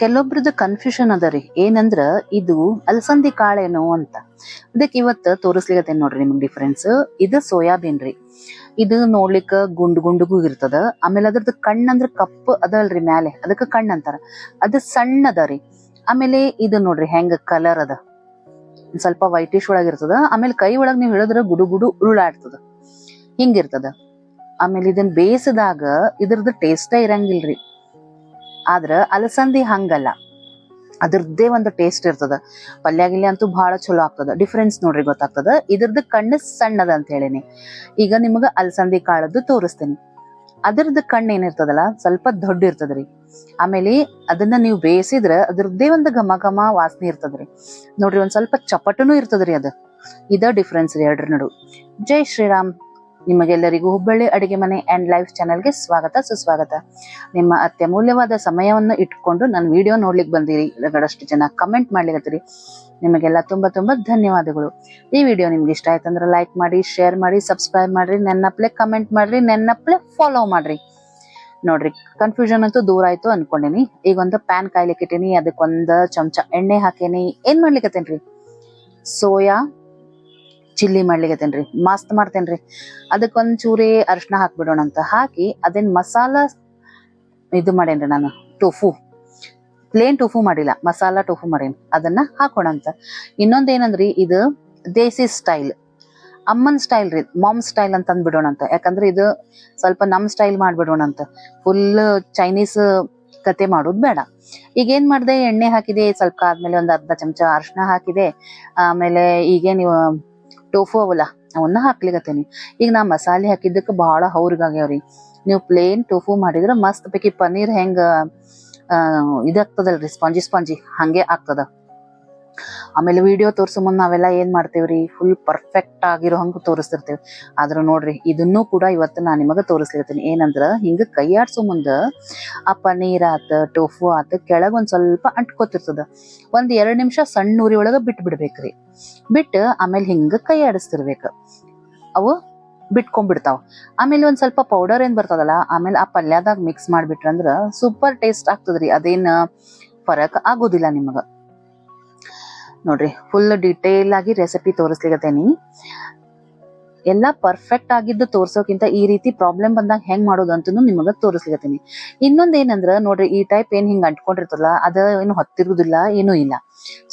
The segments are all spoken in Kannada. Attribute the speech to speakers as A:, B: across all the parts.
A: ಕೆಲವೊಬ್ರದ್ದು ಕನ್ಫ್ಯೂಷನ್ ಅದ ರೀ, ಏನಂದ್ರ ಇದು ಅಲಸಂದಿ ಕಾಳೇನೋ ಅಂತ. ಅದಕ್ಕೆ ಇವತ್ತು ತೋರಿಸ್ಲಿಕ್ಕೆ ನೋಡ್ರಿ ನಿಮ್ಗೆ ಡಿಫ್ರೆನ್ಸ್. ಇದು ಸೋಯಾಬೀನ್ ರೀ. ಇದು ನೋಡ್ಲಿಕ್ಕ ಗುಂಡು ಇರ್ತದ. ಆಮೇಲೆ ಅದ್ರದ್ದು ಕಣ್ಣಂದ್ರ ಕಪ್ಪು ಅದಲ್ರಿ ಮ್ಯಾಲೆ, ಅದಕ್ಕೆ ಕಣ್ಣು ಅಂತಾರ. ಅದು ಸಣ್ಣ ಅದ ರೀ. ಆಮೇಲೆ ಇದು ನೋಡ್ರಿ ಹೆಂಗ ಕಲರ್ ಅದ, ಸ್ವಲ್ಪ ವೈಟಿಶ್ ಒಳಗ ಇರ್ತದ. ಆಮೇಲೆ ಕೈ ಒಳಗ್ ನೀವ್ ಹೇಳಿದ್ರ ಗುಡು ಉರುಳಾಡ್ತದ, ಹಿಂಗಿರ್ತದ. ಆಮೇಲೆ ಇದನ್ನ ಬೇಯಿಸಿದಾಗ ಇದ್ರದ್ದು ಟೇಸ್ಟೇ ಇರಂಗಿಲ್ರಿ. ಆದ್ರ ಅಲಸಂದಿ ಹಂಗಲ್ಲ, ಅದ್ರದ್ದೇ ಒಂದು ಟೇಸ್ಟ್ ಇರ್ತದ. ಪಲ್ಯ ಅಂತೂ ಬಹಳ ಚಲೋ ಆಗ್ತದ. ಡಿಫ್ರೆನ್ಸ್ ನೋಡ್ರಿ ಗೊತ್ತಾಗ್ತದ. ಇದ್ರದ್ದು ಕಣ್ಣು ಸಣ್ಣದ ಅಂತ ಹೇಳಿನಿ. ಈಗ ನಿಮಗ ಅಲಸಂದಿ ಕಾಳದ್ದು ತೋರಿಸ್ತೀನಿ. ಅದ್ರದ್ದು ಕಣ್ಣು ಏನಿರ್ತದಲ್ಲ ಸ್ವಲ್ಪ ದೊಡ್ಡ ಇರ್ತದ್ರಿ. ಆಮೇಲೆ ಅದನ್ನ ನೀವು ಬೇಯಿಸಿದ್ರ ಅದ್ರದ್ದೇ ಒಂದು ಘಮ ವಾಸನೆ ಇರ್ತದ್ರಿ. ನೋಡ್ರಿ ಒಂದ್ ಸ್ವಲ್ಪ ಚಪಟನು ಇರ್ತದ್ರಿ. ಇದ ಡಿಫ್ರೆನ್ಸ್ ರೀ ಎರಡ್ರ ನಡು. ಜೈ ಶ್ರೀರಾಮ್. ನಿಮಗೆಲ್ಲರಿಗೂ ಹುಬ್ಬಳ್ಳಿ ಅಡಿಗೆ ಮನೆ ಅಂಡ್ ಲೈಫ್ ಚಾನೆಲ್ಗೆ ಸ್ವಾಗತ ಸುಸ್ವಾಗತ. ನಿಮ್ಮ ಅತ್ಯಮೂಲ್ಯವಾದ ಸಮಯವನ್ನು ಇಟ್ಕೊಂಡು ನನ್ನ ವಿಡಿಯೋ ನೋಡ್ಲಿಕ್ಕೆ ಬಂದಿರಿ. ಎರಡಷ್ಟು ಜನ ಕಮೆಂಟ್ ಮಾಡ್ಲಿಕತ್ತೀರಿ. ನಿಮಗೆಲ್ಲ ತುಂಬಾ ಧನ್ಯವಾದಗಳು. ಈ ವಿಡಿಯೋ ನಿಮ್ಗೆ ಇಷ್ಟ ಆಯ್ತಂದ್ರೆ ಲೈಕ್ ಮಾಡಿ, ಶೇರ್ ಮಾಡಿ, ಸಬ್ಸ್ಕ್ರೈಬ್ ಮಾಡ್ರಿ, ನೆನ್ನಪ್ಲೆ ಕಮೆಂಟ್ ಮಾಡ್ರಿ, ನೆನ್ನಪ್ಲೆ ಫಾಲೋ ಮಾಡ್ರಿ. ನೋಡ್ರಿ ಕನ್ಫ್ಯೂಷನ್ ಅಂತೂ ದೂರ ಆಯ್ತು ಅನ್ಕೊಂಡೇನಿ. ಈಗ ಒಂದು ಪ್ಯಾನ್ ಕಾಯ್ಲಿಕ್ಕೆ ಇಟ್ಟೀನಿ. ಅದಕ್ಕೊಂದ್ ಚಮಚ ಎಣ್ಣೆ ಹಾಕೇನಿ. ಏನ್ ಮಾಡ್ಲಿಕ್ಕತ್ತೇನ್ರಿ, ಸೋಯಾ ಚಿಲ್ಲಿ ಮಾಡ್ಲಿಕ್ಕತ್ತೇನ್ರಿ. ಮಸ್ತ್ ಮಾಡ್ತೇನ್ರಿ. ಅದಕ್ಕೊಂದ್ ಚೂರಿ ಅರಿಶಿನ ಹಾಕ್ಬಿಡೋಣ ಅಂತ ಹಾಕಿ ಅದೇನ್ ಮಸಾಲಾ ಇದು ಮಾಡೇನ್ರಿ ನಾನು. ಟೋಫು, ಪ್ಲೇನ್ ಟೋಫು ಮಾಡಿಲ್ಲ, ಮಸಾಲಾ ಟೋಫು ಮಾಡೇನಿ. ಅದನ್ನ ಹಾಕೋಣ ಅಂತ. ಇನ್ನೊಂದೇನಂದ್ರಿ, ಇದು ದೇಸಿ ಸ್ಟೈಲ್, ಅಮ್ಮನ್ ಸ್ಟೈಲ್ ರೀ, ಮಾಮ್ ಸ್ಟೈಲ್ ಅಂತ ಅಂದ್ಬಿಡೋಣ ಅಂತ. ಯಾಕಂದ್ರೆ ಇದು ಸ್ವಲ್ಪ ನಮ್ ಸ್ಟೈಲ್ ಮಾಡ್ಬಿಡೋಣ ಅಂತ. ಫುಲ್ ಚೈನೀಸ್ ಕತೆ ಮಾಡೋದು ಬೇಡ. ಈಗ ಏನ್ ಮಾಡ್ದೆ, ಎಣ್ಣೆ ಹಾಕಿದೆ. ಸ್ವಲ್ಪ ಆದ್ಮೇಲೆ ಒಂದ್ ಅರ್ಧ ಚಮಚ ಅರಿಶಿನ ಹಾಕಿದೆ. ಆಮೇಲೆ ಈಗ ನೀವು ಟೋಫು ಅವಲ್ಲ ಅವನ್ನ ಹಾಕ್ಲಿಕತ್ತೇನಿ. ಈಗ ನಾ ಮಸಾಲೆ ಹಾಕಿದ್ದಕ್ಕೆ ಬಹಳ ಹೌರ್ಗಾಗ್ಯಾವ್ರಿ. ನೀವು ಪ್ಲೇನ್ ಟೋಫು ಮಾಡಿದ್ರ ಮಸ್ತ್ ಬೇಕಿ ಪನ್ನೀರ್ ಹೆಂಗ ಇದಾಗ್ತದಲ್ರಿ, ಸ್ಪಾಂಜಿ ಹಂಗೆ ಆಗ್ತದ. ಆಮೇಲೆ ವಿಡಿಯೋ ತೋರ್ಸೋ ಮುಂದ್ ನಾವೆಲ್ಲ ಏನ್ ಮಾಡ್ತೇವ್ರಿ, ಫುಲ್ ಪರ್ಫೆಕ್ಟ್ ಆಗಿರೋ ಹಂಗ ತೋರಿಸ್ತಿರ್ತೇವಿ. ಆದ್ರೂ ನೋಡ್ರಿ ಇದನ್ನು ಕೂಡ ಇವತ್ತು ನಾ ನಿಮಗ ತೋರಿಸ್ಲಿಕತ್ತೀನಿ. ಏನಂದ್ರ ಹಿಂಗ ಕೈ ಆಡ್ಸೋ ಮುಂದ ಆ ಪನ್ನೀರ್ ಆತ, ಟೋಫು ಆತ ಕೆಳಗ್ ಒಂದ್ ಸ್ವಲ್ಪ ಅಂಟ್ಕೋತಿರ್ತದ. ಒಂದ್ 2 ನಿಮಿಷ ಸಣ್ಣ ಉರಿ ಒಳಗ ಬಿಟ್ಬಿಡ್ಬೇಕ್ರಿ. ಬಿಟ್ಟು ಆಮೇಲೆ ಹಿಂಗ ಕೈ ಆಡಿಸ್ತಿರ್ಬೇಕ. ಅವು ಬಿಟ್ಕೊಂಡ್ಬಿಡ್ತಾವ. ಆಮೇಲೆ ಒಂದ್ ಸ್ವಲ್ಪ ಪೌಡರ್ ಏನ್ ಬರ್ತದಲ್ಲ, ಆಮೇಲೆ ಆ ಪಲ್ಯದಾಗ ಮಿಕ್ಸ್ ಮಾಡ್ಬಿಟ್ರಂದ್ರ ಸೂಪರ್ ಟೇಸ್ಟ್ ಆಗ್ತದ್ರಿ. ಅದೇನ್ ಫರಕ್ ಆಗೋದಿಲ್ಲ ನಿಮಗ. ನೋಡ್ರಿ ಫುಲ್ ಡೀಟೇಲ್ ಆಗಿ ರೆಸಿಪಿ ತೋರಿಸ್ಲಿಕತ್ತೇನಿ. ಎಲ್ಲಾ ಪರ್ಫೆಕ್ಟ್ ಆಗಿದ್ದು ತೋರ್ಸೋಕ್ಕಿಂತ ಈ ರೀತಿ ಪ್ರಾಬ್ಲಮ್ ಬಂದಾಗ ಹೆಂಗ್ ಮಾಡೋದು ಅಂತೂ ನಿಮಗ ತೋರಿಸ್ಲಿಕತ್ತೀನಿ. ಇನ್ನೊಂದ್ ಏನಂದ್ರ ನೋಡ್ರಿ, ಈ ಟೈಪ್ ಏನ್ ಹಿಂಗ್ ಅಂಟ್ಕೊಂಡಿರ್ತಲ್ಲ ಅದ ಏನು ಹೊತ್ತಿರುದಿಲ್ಲ, ಏನೂ ಇಲ್ಲ.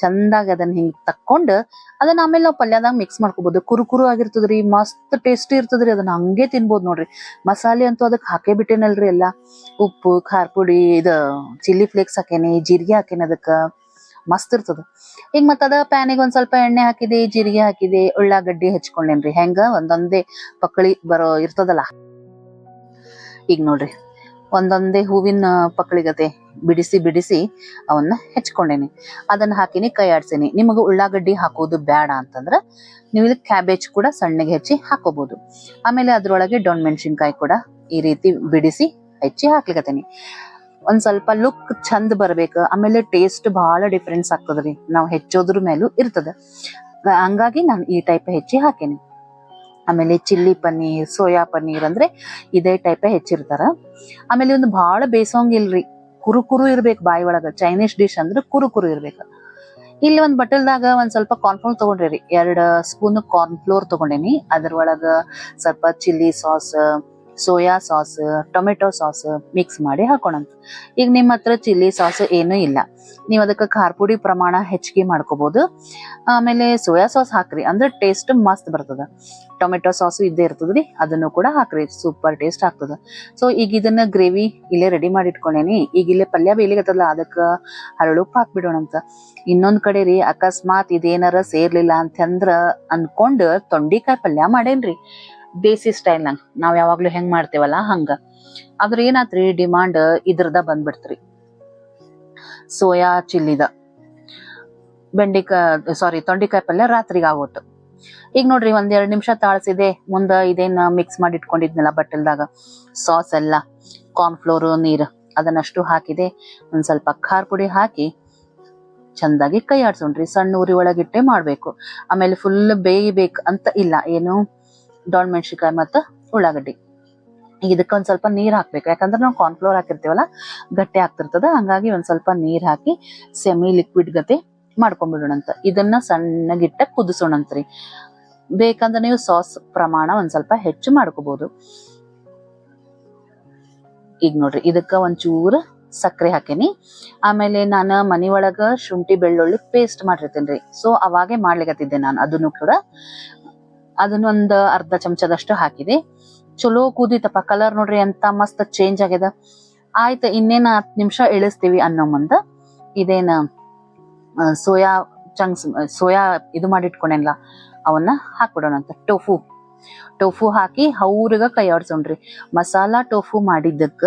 A: ಚಂದಾಗಿ ಅದನ್ನ ಹಿಂಗ್ ತಕ್ಕೊಂಡ್ ಅದನ್ನ ಆಮೇಲೆ ನಾವು ಪಲ್ಯದಾಗ ಮಿಕ್ಸ್ ಮಾಡ್ಕೋಬಹುದು. ಕುರುಕುರು ಆಗಿರ್ತದ್ರಿ, ಮಸ್ತ್ ಟೇಸ್ಟಿ ಇರ್ತದ್ರಿ. ಅದನ್ನ ಹಂಗೆ ತಿನ್ಬೋದು ನೋಡ್ರಿ. ಮಸಾಲೆ ಅಂತೂ ಅದಕ್ಕೆ ಹಾಕೇ ಬಿಟ್ಟೇನಲ್ರಿ. ಎಲ್ಲ ಉಪ್ಪು, ಖಾರ ಪುಡಿ, ಇದು ಚಿಲ್ಲಿ ಫ್ಲೇಕ್ಸ್ ಹಾಕೇನಿ, ಜೀರಿಗೆ ಹಾಕೇನಿ. ಅದಕ್ಕ ಮಸ್ತ್ ಇರ್ತದ. ಈಗ ಮತ್ತ ಅದ ಪ್ಯಾನಿಗೆ ಒಂದ್ ಸ್ವಲ್ಪ ಎಣ್ಣೆ ಹಾಕಿದೆ, ಜೀರಿಗೆ ಹಾಕಿದೆ, ಉಳ್ಳಾಗಡ್ಡಿ ಹಚ್ಕೊಂಡೇನ್ರಿ. ಹೆಂಗ ಒಂದೊಂದೇ ಪಕ್ಕಳಿ ಬರೋ ಇರ್ತದಲ್ಲ. ಈಗ ನೋಡ್ರಿ ಒಂದೊಂದೇ ಹೂವಿನ ಪಕ್ಕಳಿಗತೆ ಬಿಡಿಸಿ ಅವನ್ನ ಹೆಚ್ಕೊಂಡೇನಿ. ಅದನ್ನ ಹಾಕಿನಿ, ಕೈ ಆಡ್ಸೇನಿ. ನಿಮಗ ಉಳ್ಳಾಗಡ್ಡಿ ಹಾಕೋದು ಬೇಡ ಅಂತಂದ್ರ ನೀವು ಇಲ್ಲಿ ಕ್ಯಾಬೇಜ್ ಕೂಡ ಸಣ್ಣಗೆ ಹೆಚ್ಚಿ ಹಾಕೋಬಹುದು. ಆಮೇಲೆ ಅದ್ರೊಳಗೆ ಡೊಣ್ ಮೆಣಸಿನ್ಕಾಯಿ ಕೂಡ ಈ ರೀತಿ ಬಿಡಿಸಿ ಹೆಚ್ಚಿ ಹಾಕ್ಲಿಕತ್ತೇನಿ. ಒಂದ್ ಸ್ವಲ್ಪ ಲುಕ್ ಚಂದ ಬರ್ಬೇಕ. ಆಮೇಲೆ ಟೇಸ್ಟ್ ಬಹಳ ಡಿಫ್ರೆನ್ಸ್ ಆಗ್ತದ್ರಿ, ನಾವ್ ಹೆಚ್ಚೋದ್ರ ಮೇಲೂ ಇರ್ತದ. ಹಂಗಾಗಿ ನಾನು ಈ ಟೈಪ್ ಹೆಚ್ಚಿ ಹಾಕೇನಿ. ಆಮೇಲೆ ಚಿಲ್ಲಿ ಪನ್ನೀರ್, ಸೋಯಾ ಪನ್ನೀರ್ ಅಂದ್ರೆ ಇದೇ ಟೈಪ್ ಹೆಚ್ಚಿರ್ತಾರ. ಆಮೇಲೆ ಒಂದು ಬಹಳ ಬೇಯಿಸೋಂಗಿಲ್ರಿ, ಕುರುಕುರು ಇರ್ಬೇಕು ಬಾಯಿ ಒಳಗ. ಚೈನೀಸ್ ಡಿಶ್ ಅಂದ್ರೆ ಕುರುಕುರು ಇರ್ಬೇಕು. ಇಲ್ಲಿ ಒಂದ್ ಬಟಲ್ದಾಗ ಒಂದ್ ಸ್ವಲ್ಪ ಕಾರ್ನ್ಫ್ಲೋರ್ ತಗೊಂಡ್ರಿ. 2 ಸ್ಪೂನ್ ಕಾರ್ನ್ಫ್ಲೋರ್ ತಗೊಂಡೇನಿ. ಅದ್ರೊಳಗ ಸ್ವಲ್ಪ chilli sauce, soya sauce, tomato sauce mix ಮಾಡಿ ಹಾಕೋಣಂತ. ಈಗ ನಿಮ್ಮ ಹತ್ರ ಚಿಲ್ಲಿ ಸಾಸ್ ಏನೂ ಇಲ್ಲ, ನೀವು ಅದಕ್ಕೆ ಖಾರ ಪುಡಿ ಪ್ರಮಾಣ ಹೆಚ್ಚಿಗೆ ಮಾಡ್ಕೋಬಹುದು. ಆಮೇಲೆ ಸೋಯಾ ಸಾಸ್ ಹಾಕ್ರಿ, ಅಂದ್ರೆ ಟೇಸ್ಟ್ ಮಸ್ತ್ ಬರ್ತದ. ಟೊಮೆಟೊ ಸಾಸ್ ಇದ್ದೇ ಇರ್ತದ್ರಿ, ಅದನ್ನು ಕೂಡ ಹಾಕ್ರಿ, ಸೂಪರ್ ಟೇಸ್ಟ್ ಆಗ್ತದ. ಸೊ ಈಗ ಇದನ್ನ ಗ್ರೇವಿ ಇಲ್ಲೇ ರೆಡಿ ಮಾಡಿ ಇಟ್ಕೊಂಡೇನಿ. ಈಗ ಇಲ್ಲೇ ಪಲ್ಯ ಬೇಯ್ಲಿಕತ್ತಲ್ಲ, ಅದಕ್ಕ ಹರಳುಪ್ಪು ಹಾಕ್ಬಿಡೋಣಂತ. ಇನ್ನೊಂದ್ ಕಡೆ ರೀ, ಅಕಸ್ಮಾತ್ ಇದೇನಾರ ಸೇರ್ಲಿಲ್ಲ ಅಂತಂದ್ರ ಅನ್ಕೊಂಡ್ ತೊಂಡಿಕಾಯಿ ಪಲ್ಯ ಮಾಡೇನ್ರಿ, ದೇಸಿ ಸ್ಟೈಲ್ ನಂಗ್. ನಾವ್ ಯಾವಾಗ್ಲೂ ಹೆಂಗ್ ಮಾಡ್ತೇವಲ್ಲ ಹಂಗ. ಆದ್ರ ಏನಾತ್ರಿ, ಡಿಮಾಂಡ್ ಇದ್ರದ ಬಂದ್ಬಿಡ್ತ್ರಿ, ಸೋಯಾ ಚಿಲ್ಲಿದ. ತೊಂಡಿಕಾಯಿ ಪಲ್ಯ ರಾತ್ರಿಗೆ ಆಗೋತು. ಈಗ ನೋಡ್ರಿ ಒಂದ್ 2 ನಿಮಿಷ ತಾಳ್ಸಿದೆ. ಮುಂದ ಇದೇನ್ ಮಿಕ್ಸ್ ಮಾಡಿ ಇಟ್ಕೊಂಡಿದ್ನಲ್ಲ ಬಟ್ಟಲ್ದಾಗ, ಸಾಸ್ ಎಲ್ಲ, ಕಾರ್ನ್ಫ್ಲೋರ್, ನೀರ್ ಅದನ್ನಷ್ಟು ಹಾಕಿದೆ. ಒಂದ್ ಸ್ವಲ್ಪ ಖಾರ ಪುಡಿ ಹಾಕಿ ಚಂದಾಗಿ ಕೈ ಆಡ್ಸೋಣ್ರಿ. ಸಣ್ಣ ಉರಿ ಒಳಗಿಟ್ಟೆ ಮಾಡ್ಬೇಕು. ಆಮೇಲೆ ಫುಲ್ ಬೇಯ್ಬೇಕು ಅಂತ ಇಲ್ಲ, ಏನು ಡೊಣ್ ಮೆಣಸಿನ್ಕಾಯಿ ಮತ್ತ ಉಳ್ಳಾಗಡ್ಡಿ ಇದಕ್ಕೆ ಒಂದ್ ಸ್ವಲ್ಪ ನೀರ್ ಹಾಕ್ಬೇಕು, ಯಾಕಂದ್ರೆ ನಾವು ಕಾರ್ನ್ಫ್ಲೋರ್ ಹಾಕಿರ್ತೀವಲ್ಲ ಗಟ್ಟಿ ಆಗ್ತಿರ್ತದ. ಹಂಗಾಗಿ ಒಂದ್ ಸ್ವಲ್ಪ ನೀರ್ ಹಾಕಿ ಸೆಮಿ ಲಿಕ್ವಿಡ್ ಗತೆ ಮಾಡ್ಕೊಂಡ್ಬಿಡೋಣಂತ. ಇದನ್ನ ಸಣ್ಣಗಿಟ್ಟ ಕುದಿಸೋಣಂತ್ರಿ. ಬೇಕಂದ್ರೆ ನೀವು ಸಾಸ್ ಪ್ರಮಾಣ ಒಂದ್ ಸ್ವಲ್ಪ ಹೆಚ್ಚು ಮಾಡ್ಕೋಬಹುದು. ಈಗ ನೋಡ್ರಿ ಇದಕ್ಕ ಒಂಚೂರು ಸಕ್ಕರೆ ಹಾಕೇನಿ. ಆಮೇಲೆ ನಾನು ಮನಿ ಒಳಗ ಶುಂಠಿ ಬೆಳ್ಳುಳ್ಳಿ ಪೇಸ್ಟ್ ಮಾಡಿರ್ತೇನ್ರಿ. ಸೊ ಅವಾಗೆ ಮಾಡ್ಲಿಕತ್ತಿದ್ದೆ ನಾನು. ಅದನ್ನೊಂದ್ ಅರ್ಧ ಚಮಚದಷ್ಟು ಹಾಕಿದೆ. ಚಲೋ ಕುದಿತಪ್ಪ. ಕಲರ್ ನೋಡ್ರಿ ಎಂತ ಮಸ್ತ್ ಚೇಂಜ್ ಆಗ್ಯದ. ಆಯ್ತು, ಇನ್ನೇನ 10 ನಿಮಿಷ ಇಳಿಸ್ತೀವಿ ಅನ್ನೋ ಮುಂದ ಇದೇನ ಸೋಯಾ ಚಂಕ್ಸ್, ಸೋಯಾ ಇದು ಮಾಡಿಟ್ಕೊಂಡೇನಲ್ಲ ಅವನ್ನ ಹಾಕ್ಬಿಡೋಣಂತ. ಟೋಫು ಹಾಕಿ ಹೌರ್ಗ ಕೈ ಆಡ್ಸೋಣ್ರಿ. ಮಸಾಲಾ ಟೋಫು ಮಾಡಿದ್ದಕ್ಕ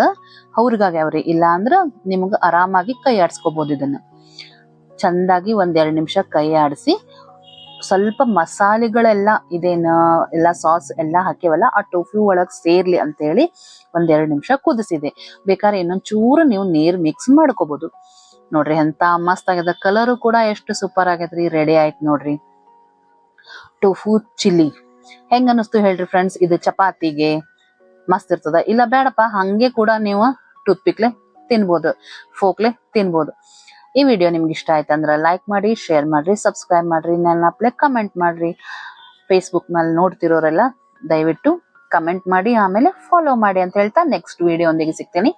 A: ಹೌರ್ಗಾಗ್ಯಾವ್ರಿ. ಇಲ್ಲ ಅಂದ್ರ ನಿಮ್ಗ ಆರಾಮಾಗಿ ಕೈ ಆಡ್ಸ್ಕೊಬಹುದು. ಇದನ್ನ ಚಂದಾಗಿ 1-2 ನಿಮಿಷ ಕೈ ಆಡಿಸಿ, ಸ್ವಲ್ಪ ಮಸಾಲೆಗಳೆಲ್ಲ ಇದೇನ ಎಲ್ಲ ಸಾಸ್ ಎಲ್ಲ ಹಾಕಿವಲ್ಲ ಆ ಟೋಫು ಒಳಗ್ ಸೇರ್ಲಿ ಅಂತ ಹೇಳಿ 1-2 ನಿಮಿಷ ಕುದಿಸಿದೆ. ಬೇಕಾದ್ರೆ ಇನ್ನೊಂದ್ ಚೂರು ನೀವು ನೀರ್ ಮಿಕ್ಸ್ ಮಾಡ್ಕೋಬಹುದು. ನೋಡ್ರಿ ಎಂತ ಮಸ್ತ್ ಆಗ್ಯದ. ಕಲರು ಕೂಡ ಎಷ್ಟು ಸೂಪರ್ ಆಗೈತ್ರಿ. ರೆಡಿ ಆಯ್ತು ನೋಡ್ರಿ ಟೋಫು ಚಿಲ್ಲಿ. ಹೆಂಗ ಅನಿಸ್ತು ಹೇಳ್ರಿ ಫ್ರೆಂಡ್ಸ್? ಇದು ಚಪಾತಿಗೆ ಮಸ್ತ್ ಇರ್ತದ. ಇಲ್ಲ ಬೇಡಪ್ಪ ಹಂಗೆ ಕೂಡ ನೀವು ಟೂತ್ ಪಿಕ್ಲೆ ತಿನ್ಬೋದು, ಫೋಕ್ಲೆ ತಿನ್ಬೋದು. ಈ ವಿಡಿಯೋ ನಿಮ್ಗೆ ಇಷ್ಟ ಆಯ್ತಂದ್ರ ಲೈಕ್ ಮಾಡಿ, ಶೇರ್ ಮಾಡ್ರಿ, ಸಬ್ಸ್ಕ್ರೈಬ್ ಮಾಡ್ರಿ, ನನ್ನ ಅಪ್ಲೆ ಕಮೆಂಟ್ ಮಾಡ್ರಿ. ಫೇಸ್ಬುಕ್ ನಲ್ಲಿ ನೋಡ್ತಿರೋರೆಲ್ಲ ದಯವಿಟ್ಟು ಕಮೆಂಟ್ ಮಾಡಿ ಆಮೇಲೆ ಫಾಲೋ ಮಾಡಿ ಅಂತ ಹೇಳ್ತಾ ನೆಕ್ಸ್ಟ್ ವಿಡಿಯೋ ಒಂದಿಗೆ ಸಿಗ್ತೇನೆ.